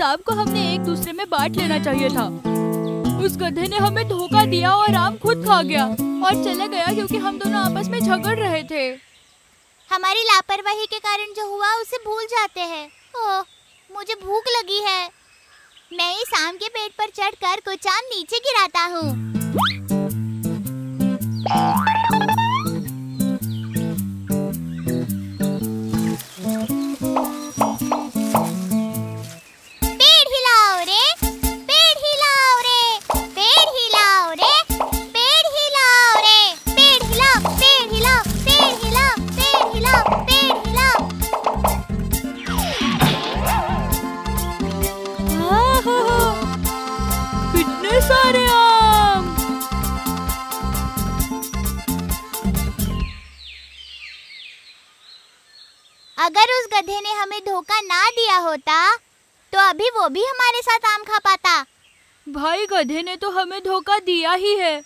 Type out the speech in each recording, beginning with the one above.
आम को हमने एक दूसरे में बांट लेना चाहिए था। उस गधे ने हमें धोखा दिया और आम खुद खा गया और चला गया क्योंकि हम दोनों आपस में झगड़ रहे थे। हमारी लापरवाही के कारण जो हुआ उसे भूल जाते हैं। ओह, मुझे भूख लगी है। मैं इस आम के पेड़ पर चढ़कर कुछ आम नीचे गिराता हूँ। पेड़ हिलाओ रे, पेड़ हिलाओ रे, पेड़ हिलाओ रे, पेड़ हिलाओ रे, पेड़ हिलाओ, पेड़ हिलाओ, पेड़ हिलाओ, पेड़ हिलाओ, पेड़ हिलाओ। कितने सारे आम! अगर उस गधे ने हमें धोखा ना दिया होता तो अभी वो भी हमारे साथ आम खा पाता। भाई गधे ने तो हमें धोखा दिया ही है,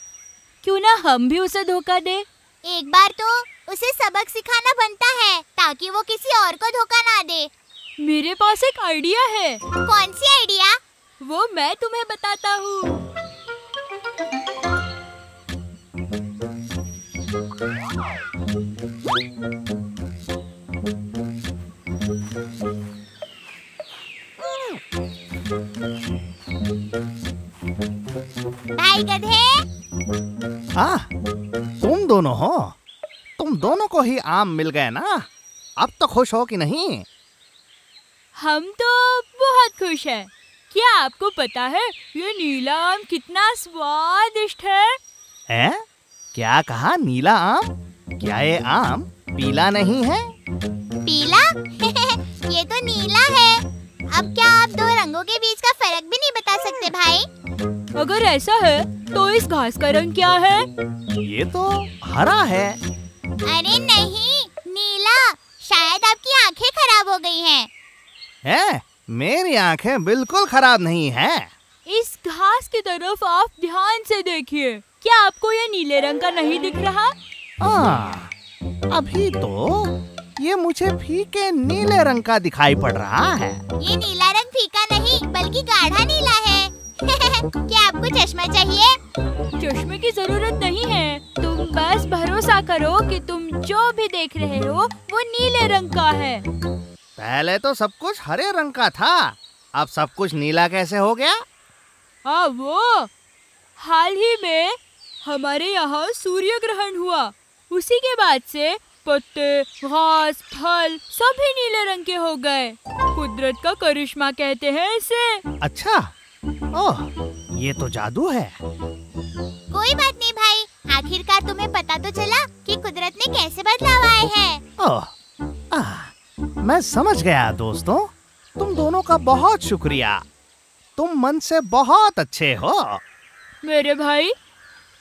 क्यों ना हम भी उसे धोखा दे। एक बार तो उसे सबक सिखाना बनता है ताकि वो किसी और को धोखा ना दे। मेरे पास एक आइडिया है। कौन सी आइडिया? वो मैं तुम्हें बताता हूँ। भाई गधे, तुम दोनों हो? तुम दोनों को ही आम मिल गए ना? अब तो खुश हो कि नहीं? हम तो बहुत खुश हैं। क्या आपको पता है ये नीला आम कितना स्वादिष्ट है? हैं? क्या कहा? नीला आम? क्या ये आम पीला नहीं है? पीला? ये तो नीला है। अब क्या आप दो रंगों के बीच का फर्क भी नहीं बता सकते भाई? अगर ऐसा है तो इस घास का रंग क्या है? ये तो हरा है। अरे नहीं, नीला। शायद आपकी आंखें खराब हो गई हैं। हैं? मेरी आंखें बिल्कुल खराब नहीं हैं। इस घास की तरफ आप ध्यान से देखिए। क्या आपको ये नीले रंग का नहीं दिख रहा? अभी तो ये मुझे फीके नीले रंग का दिखाई पड़ रहा है। ये नीला रंग फीका नहीं बल्कि गाढ़ा नीला है। क्या आपको चश्मा चाहिए? चश्मे की जरूरत नहीं है। तुम बस भरोसा करो कि तुम जो भी देख रहे हो वो नीले रंग का है। पहले तो सब कुछ हरे रंग का था, अब सब कुछ नीला कैसे हो गया? वो हाल ही में हमारे यहाँ सूर्य ग्रहण हुआ। उसी के बाद से पत्ते, घास, फल सभी नीले रंग के हो गए। कुदरत का करिश्मा कहते हैं इसे। अच्छा, ओह, ये तो जादू है। कोई बात नहीं भाई, आखिरकार तुम्हें पता तो चला कि कुदरत ने कैसे बदलाव आए हैं। मैं समझ गया दोस्तों। तुम दोनों का बहुत शुक्रिया। तुम मन से बहुत अच्छे हो। मेरे भाई,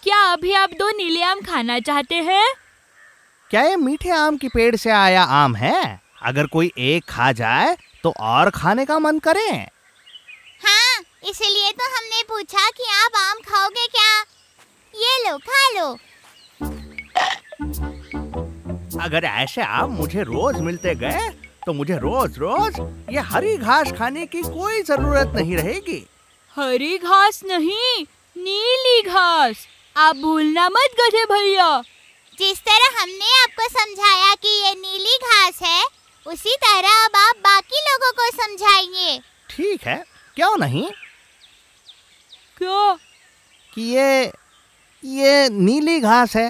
क्या अभी आप दो नीले आम खाना चाहते हैं? क्या ये मीठे आम की पेड़ से आया आम है? अगर कोई एक खा जाए तो और खाने का मन करे। हाँ, इसलिए तो हमने पूछा कि आप आम खाओगे क्या? ये लो, खा लो। अगर ऐसे आम मुझे रोज मिलते गए तो मुझे रोज रोज ये हरी घास खाने की कोई जरूरत नहीं रहेगी। हरी घास नहीं, नीली घास। आप भूलना मत गधे भैया। जिस तरह हमने आपको समझाया कि ये नीली घास है, उसी तरह अब आप बाकी लोगों को समझाइए। ठीक है, क्यों नहीं? क्या? कि ये नीली घास है।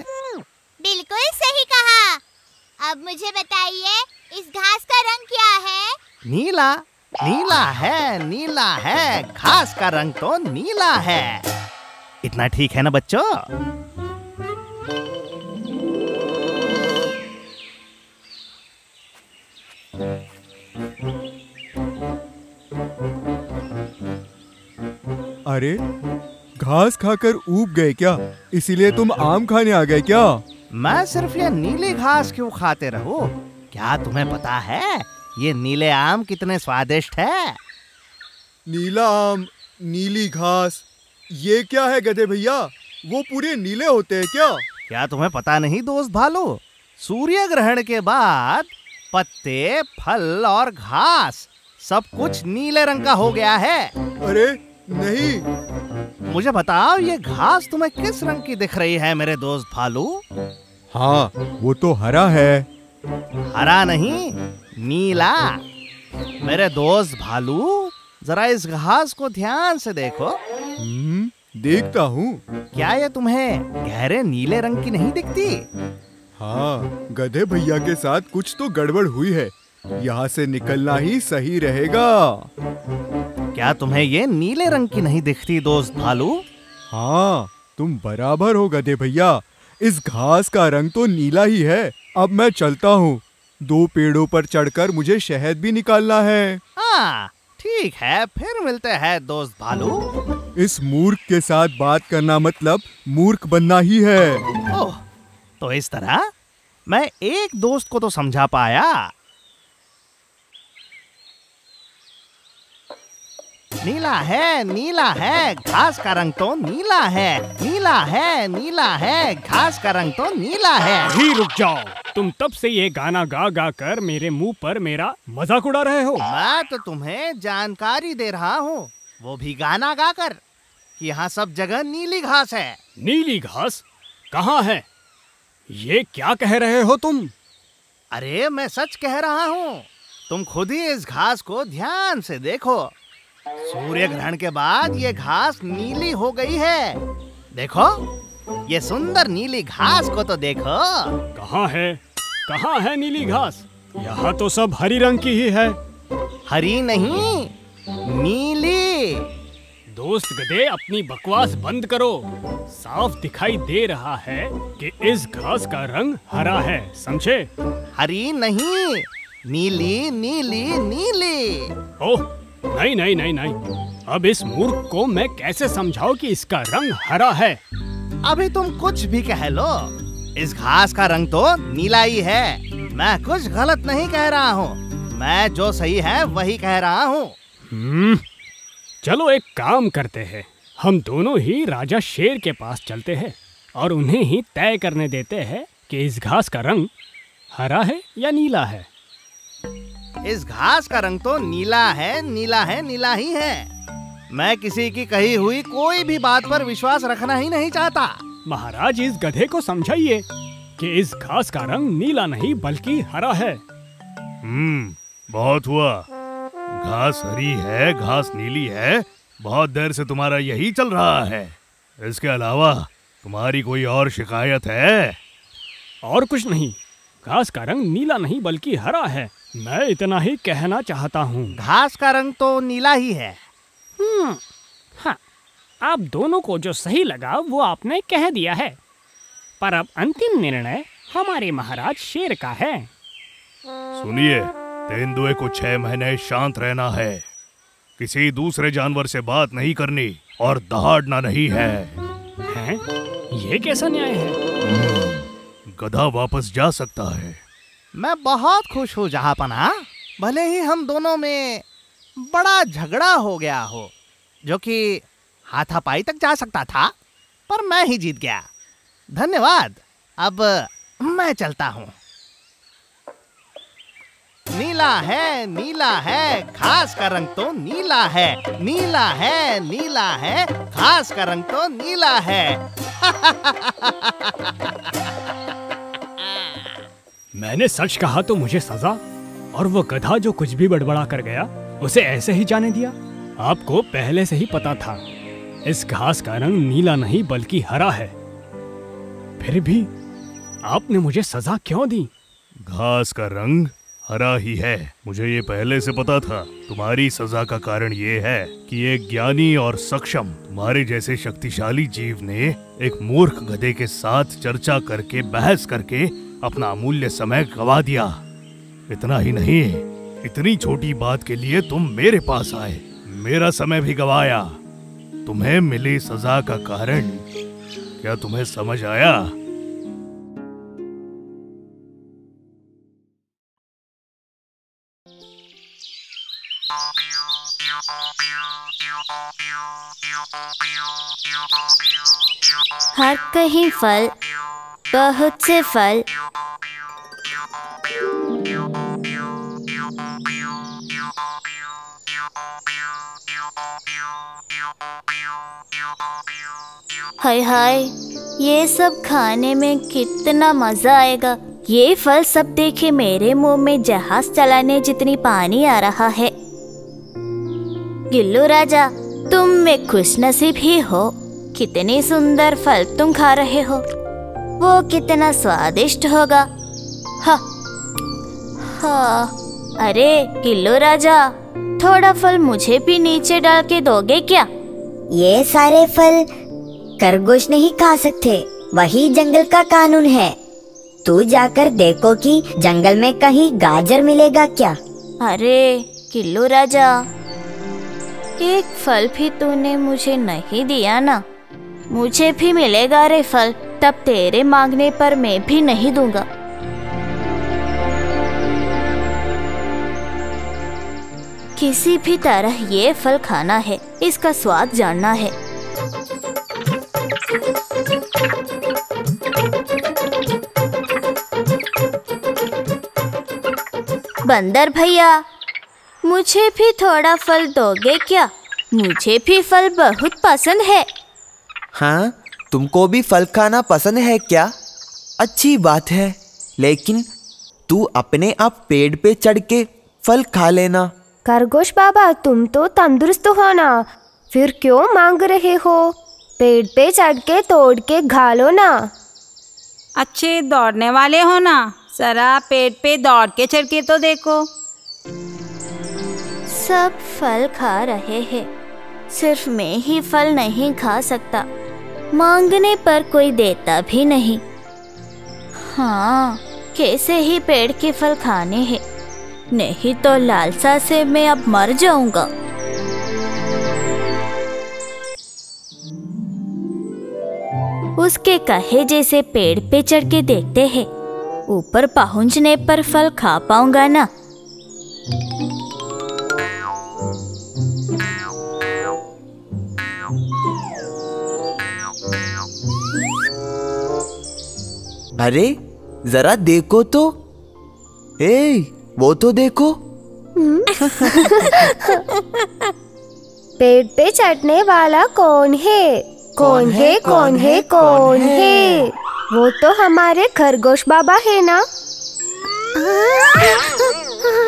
बिल्कुल सही कहा। अब मुझे बताइए, इस घास का रंग क्या है? नीला। नीला है, नीला है। घास का रंग तो नीला है। इतना ठीक है ना बच्चों? अरे, घास खाकर ऊब गए क्या? इसीलिए तुम आम खाने आ गए क्या? मैं सिर्फ ये नीली घास क्यों खाते रहूं? क्या तुम्हें पता है ये नीले आम कितने स्वादिष्ट है? नीला आम, नीली घास, ये क्या है गधे भैया? वो पूरे नीले होते हैं क्या? क्या तुम्हें पता नहीं दोस्त भालू? सूर्य ग्रहण के बाद पत्ते, फल और घास सब कुछ नीले रंग का हो गया है। अरे नहीं। मुझे बताओ, ये घास तुम्हें किस रंग की दिख रही है मेरे दोस्त भालू? हाँ, वो तो हरा है। हरा नहीं, नीला। मेरे दोस्त भालू, जरा इस घास को ध्यान से देखो। देखता हूँ। क्या ये तुम्हें गहरे नीले रंग की नहीं दिखती? हाँ, गधे भैया के साथ कुछ तो गड़बड़ हुई है। यहाँ से निकलना ही सही रहेगा। क्या तुम्हें ये नीले रंग की नहीं दिखती दोस्त भालू? हाँ, तुम बराबर हो गधे भैया। इस घास का रंग तो नीला ही है। अब मैं चलता हूँ। 2 पेड़ों पर चढ़कर मुझे शहद भी निकालना है। हाँ, ठीक है, फिर मिलते हैं दोस्त भालू। इस मूर्ख के साथ बात करना मतलब मूर्ख बनना ही है। ओह, तो इस तरह मैं एक दोस्त को तो समझा पाया। नीला है, घास का रंग तो नीला है। नीला है, घास का रंग तो नीला है। अभी रुक जाओ, तुम तब से ये गाना गा गा कर मेरे मुंह पर मेरा मजाक उड़ा रहे हो। मैं तो तुम्हें जानकारी दे रहा हूँ, वो भी गाना गाकर, कि यहाँ सब जगह नीली घास है। नीली घास कहाँ है? ये क्या कह रहे हो तुम? अरे मैं सच कह रहा हूँ, तुम खुद ही इस घास को ध्यान से देखो। सूर्य ग्रहण के बाद ये घास नीली हो गई है। देखो, ये सुंदर नीली घास को तो देखो। कहाँ है नीली घास? यहाँ तो सब हरी रंग की ही है। हरी नहीं, नीली। दोस्त गधे, अपनी बकवास बंद करो। साफ दिखाई दे रहा है कि इस घास का रंग हरा है, समझे? हरी नहीं, नीली नीली नीली। ओह नहीं। अब इस मूर्ख को मैं कैसे समझाऊं कि इसका रंग हरा है? अभी तुम कुछ भी कह लो, इस घास का रंग तो नीला ही है। मैं कुछ गलत नहीं कह रहा हूँ, मैं जो सही है वही कह रहा हूँ। चलो एक काम करते हैं, हम दोनों ही राजा शेर के पास चलते हैं और उन्हें ही तय करने देते हैं कि इस घास का रंग हरा है या नीला है। इस घास का रंग तो नीला ही है। मैं किसी की कही हुई कोई भी बात पर विश्वास रखना ही नहीं चाहता। महाराज, इस गधे को समझाइए कि इस घास का रंग नीला नहीं बल्कि हरा है। बहुत हुआ। घास हरी है, घास नीली है, बहुत देर से तुम्हारा यही चल रहा है। इसके अलावा तुम्हारी कोई और शिकायत है? और कुछ नहीं, घास का रंग नीला नहीं बल्कि हरा है, मैं इतना ही कहना चाहता हूँ। घास का रंग तो नीला ही है। हाँ, आप दोनों को जो सही लगा वो आपने कह दिया है, पर अब अंतिम निर्णय हमारे महाराज शेर का है। सुनिए, तेंदुए को 6 महीने शांत रहना है, किसी दूसरे जानवर से बात नहीं करनी और दहाड़ना नहीं है। हैं? ये कैसा न्याय है? गधा वापस जा सकता है। मैं बहुत खुश हूँ जहाँपना, भले ही हम दोनों में बड़ा झगड़ा हो गया हो, जो कि हाथापाई तक जा सकता था, पर मैं ही जीत गया। धन्यवाद। अब मैं चलता हूँ। नीला है, घास का रंग तो नीला है। नीला है, घास का रंग तो नीला है। मैंने सच कहा तो मुझे सजा, और वो गधा जो कुछ भी बड़बड़ा कर गया उसे ऐसे ही जाने दिया। आपको पहले से ही पता था इस घास का रंग नीला नहीं बल्कि हरा है, फिर भी आपने मुझे सजा क्यों दी? घास का रंग हरा ही है, मुझे ये पहले से पता था। तुम्हारी सजा का कारण ये है कि एक ज्ञानी और सक्षम तुम्हारे जैसे शक्तिशाली जीव ने एक मूर्ख गधे के साथ चर्चा करके, बहस करके अपना अमूल्य समय गवा दिया। इतना ही नहीं, इतनी छोटी बात के लिए तुम मेरे पास आए, मेरा समय भी गवाया। तुम्हें मिली सजा का कारण क्या तुम्हें समझ आया? हर कहीं फल, बहुत से फल। हाय हाय, ये सब खाने में कितना मजा आएगा। ये फल सब देखे मेरे मुंह में जहाज चलाने जितनी पानी आ रहा है। गिल्लू राजा, तुम एक खुशनसीब ही हो। कितने सुंदर फल तुम खा रहे हो। वो कितना स्वादिष्ट होगा। हाँ हाँ। अरे गिल्लू राजा, थोड़ा फल मुझे भी नीचे डाल के दोगे क्या? ये सारे फल खरगोश नहीं खा सकते, वही जंगल का कानून है। तू जाकर देखो कि जंगल में कहीं गाजर मिलेगा क्या। अरे गिल्लू राजा, एक फल भी तूने मुझे नहीं दिया ना। मुझे भी मिलेगा रे फल, तब तेरे मांगने पर मैं भी नहीं दूंगा। किसी भी तरह ये फल खाना है, इसका स्वाद जानना है। बंदर भैया, मुझे भी थोड़ा फल दोगे क्या? मुझे भी फल बहुत पसंद है। हाँ, तुमको भी फल खाना पसंद है क्या? अच्छी बात है, लेकिन तू अपने आप पेड़ पे चढ़ के फल खा लेना। खरगोश बाबा, तुम तो तंदुरुस्त हो ना, फिर क्यों मांग रहे हो? पेड़ पे चढ़ के तोड़ के खा लो ना। अच्छे दौड़ने वाले हो ना, जरा पेड़ पे दौड़ के चढ़ के तो देखो। सब फल खा रहे हैं, सिर्फ मैं ही फल नहीं खा सकता। मांगने पर कोई देता भी नहीं। हाँ, कैसे ही पेड़ के फल खाने हैं, नहीं तो लालसा से मैं अब मर जाऊंगा। उसके कहे जैसे पेड़ पे चढ़ के देखते हैं, ऊपर पहुंचने पर फल खा पाऊंगा ना। अरे जरा देखो तो, वो तो देखो। पेड़ पे चढ़ने वाला कौन है? कौन है? कौन है? कौन है? वो तो हमारे खरगोश बाबा है ना।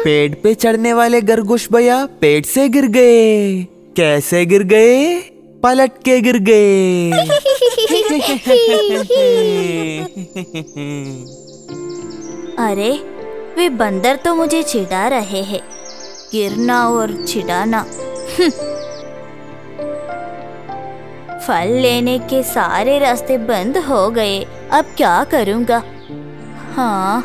पेड़ पे चढ़ने वाले खरगोश भैया पेड़ से गिर गए। कैसे गिर गए? पलट के गिर गए। अरे वे बंदर तो मुझे चिढ़ा रहे हैं, गिरना और चिढ़ाना। फल लेने के सारे रास्ते बंद हो गए, अब क्या करूँगा? हाँ,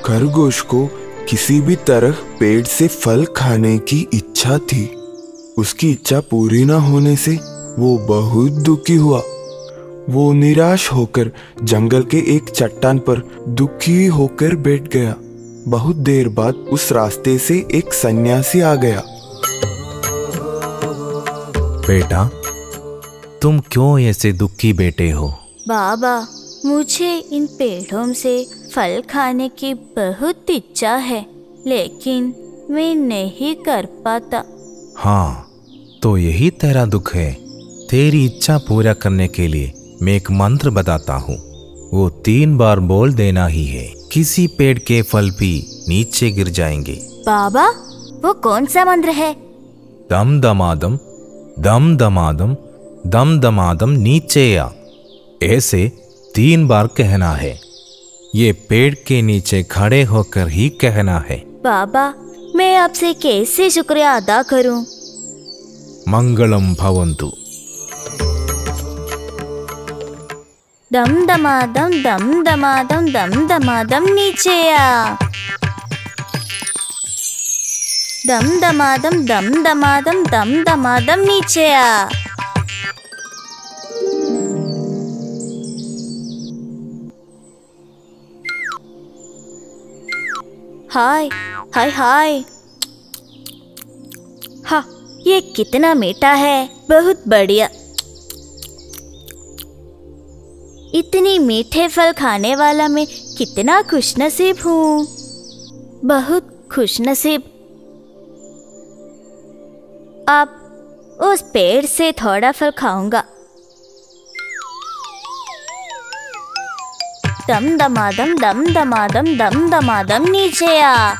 खरगोश को किसी भी तरह पेड़ से फल खाने की इच्छा थी। उसकी इच्छा पूरी न होने से वो बहुत दुखी हुआ। वो निराश होकर जंगल के एक चट्टान पर दुखी होकर बैठ गया। बहुत देर बाद उस रास्ते से एक सन्यासी आ गया। बेटा, तुम क्यों ऐसे दुखी बैठे हो? बाबा, मुझे इन पेड़ों से फल खाने की बहुत इच्छा है, लेकिन मैं नहीं कर पाता। हाँ, तो यही तेरा दुख है। तेरी इच्छा पूरा करने के लिए मैं एक मंत्र बताता हूँ, वो 3 बार बोल देना ही है। किसी पेड़ के फल भी नीचे गिर जाएंगे। बाबा, वो कौन सा मंत्र है? दम दमादम, दम दमादम, दम दमादम नीचे आ। ऐसे 3 बार कहना है। ये पेड़ के नीचे खड़े होकर ही कहना है। बाबा, मैं आपसे कैसे शुक्रिया अदा करूं? मंगलम भवन्तु। दम दमादम, दम दमादम, दम दमादम नीचे आ। दम दमादम, दम दमादम, दम दमादम नीचे आ। हाय हाय हाय। हाँ, ये कितना मीठा है, बहुत बढ़िया। इतनी मीठे फल खाने वाला मैं कितना खुशनसीब हूँ, बहुत खुशनसीब। उस पेड़ से थोड़ा फल खाऊंगा। दम दमादम दम दमादम दम दमादम नीचे आ।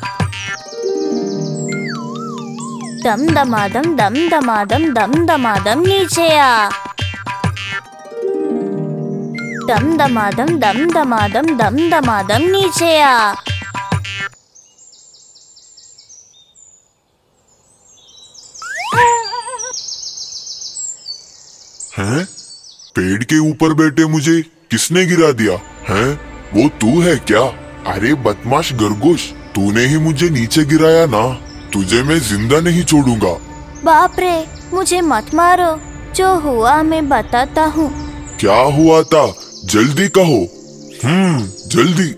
दम दमादम दम दमादम दम दमादम नीचे आ। दम दमादम दम दमादम दम दमादम नीचे आ। हैं? पेड़ के ऊपर बैठे मुझे किसने गिरा दिया? हैं? वो तू है क्या? अरे बदमाश खरगोश, तूने ही मुझे नीचे गिराया ना। तुझे मैं जिंदा नहीं छोड़ूंगा। बाप रे, मुझे मत मारो, जो हुआ मैं बताता हूँ। क्या हुआ था? जल्दी कहो। जल्दी,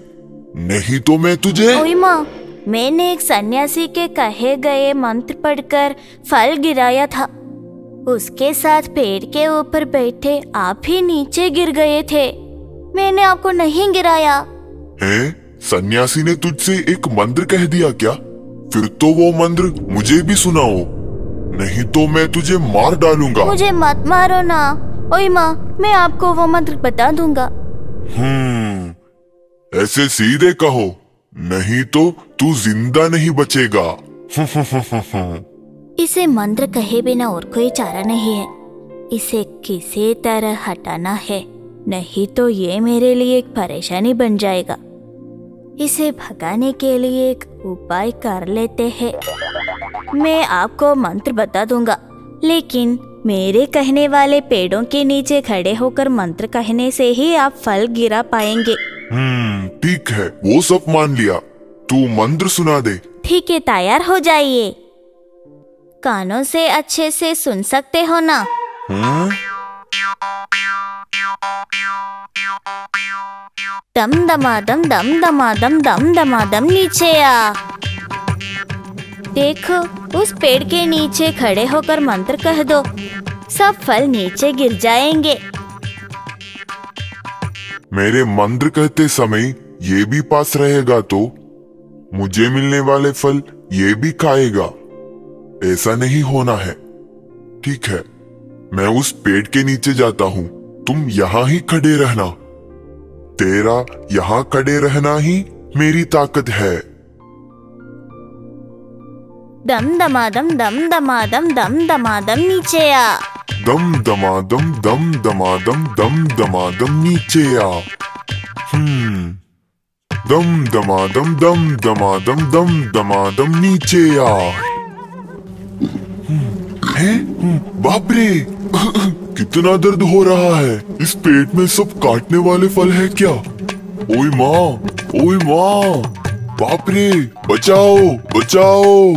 नहीं तो मैं तुझे। ओए माँ, मैंने एक सन्यासी के कहे गए मंत्र पढ़कर फल गिराया था। उसके साथ पेड़ के ऊपर बैठे आप ही नीचे गिर गए थे। मैंने आपको नहीं गिराया। हैं? सन्यासी ने तुझसे एक मंत्र कह दिया क्या? फिर तो वो मंत्र मुझे भी सुनाओ, नहीं तो मैं तुझे मार डालूंगा। मुझे मत मारो ना। ओए माँ, मैं आपको वो मंत्र बता दूंगा। ऐसे सीधे कहो, नहीं तो तू जिंदा नहीं बचेगा। इसे मंत्र कहे बिना और कोई चारा नहीं है। इसे किसी तरह हटाना है, नहीं तो ये मेरे लिए एक परेशानी बन जाएगा। इसे भगाने के लिए एक उपाय कर लेते हैं। मैं आपको मंत्र बता दूंगा, लेकिन मेरे कहने वाले पेड़ों के नीचे खड़े होकर मंत्र कहने से ही आप फल गिरा पाएंगे। ठीक है, वो सब मान लिया। तू मंत्र सुना दे। ठीक है, तैयार हो जाइए। कानों से अच्छे से सुन सकते हो ना? दम दमादम दम दमादम दम दमादम नीचे आ। देखो, उस पेड़ के नीचे खड़े होकर मंत्र कह दो, सब फल नीचे गिर जाएंगे। मेरे मंत्र कहते समय ये भी पास रहेगा तो मुझे मिलने वाले फल ये भी खाएगा। ऐसा नहीं होना है। ठीक है, मैं उस पेड़ के नीचे जाता हूँ, तुम यहाँ ही खड़े रहना। तेरा यहाँ खड़े रहना ही मेरी ताकत है। दम दमादम दम दमादम दम दमादम नीचे आ। दम दमादम दम दमादम दम दमादम नीचे आ। दम दमादम दम दमादम दम दमादम नीचे आ। बाप रे, कितना दर्द हो रहा है। इस पेट में सब काटने वाले फल है क्या? ओए माँ, बाप रे, बचाओ बचाओ।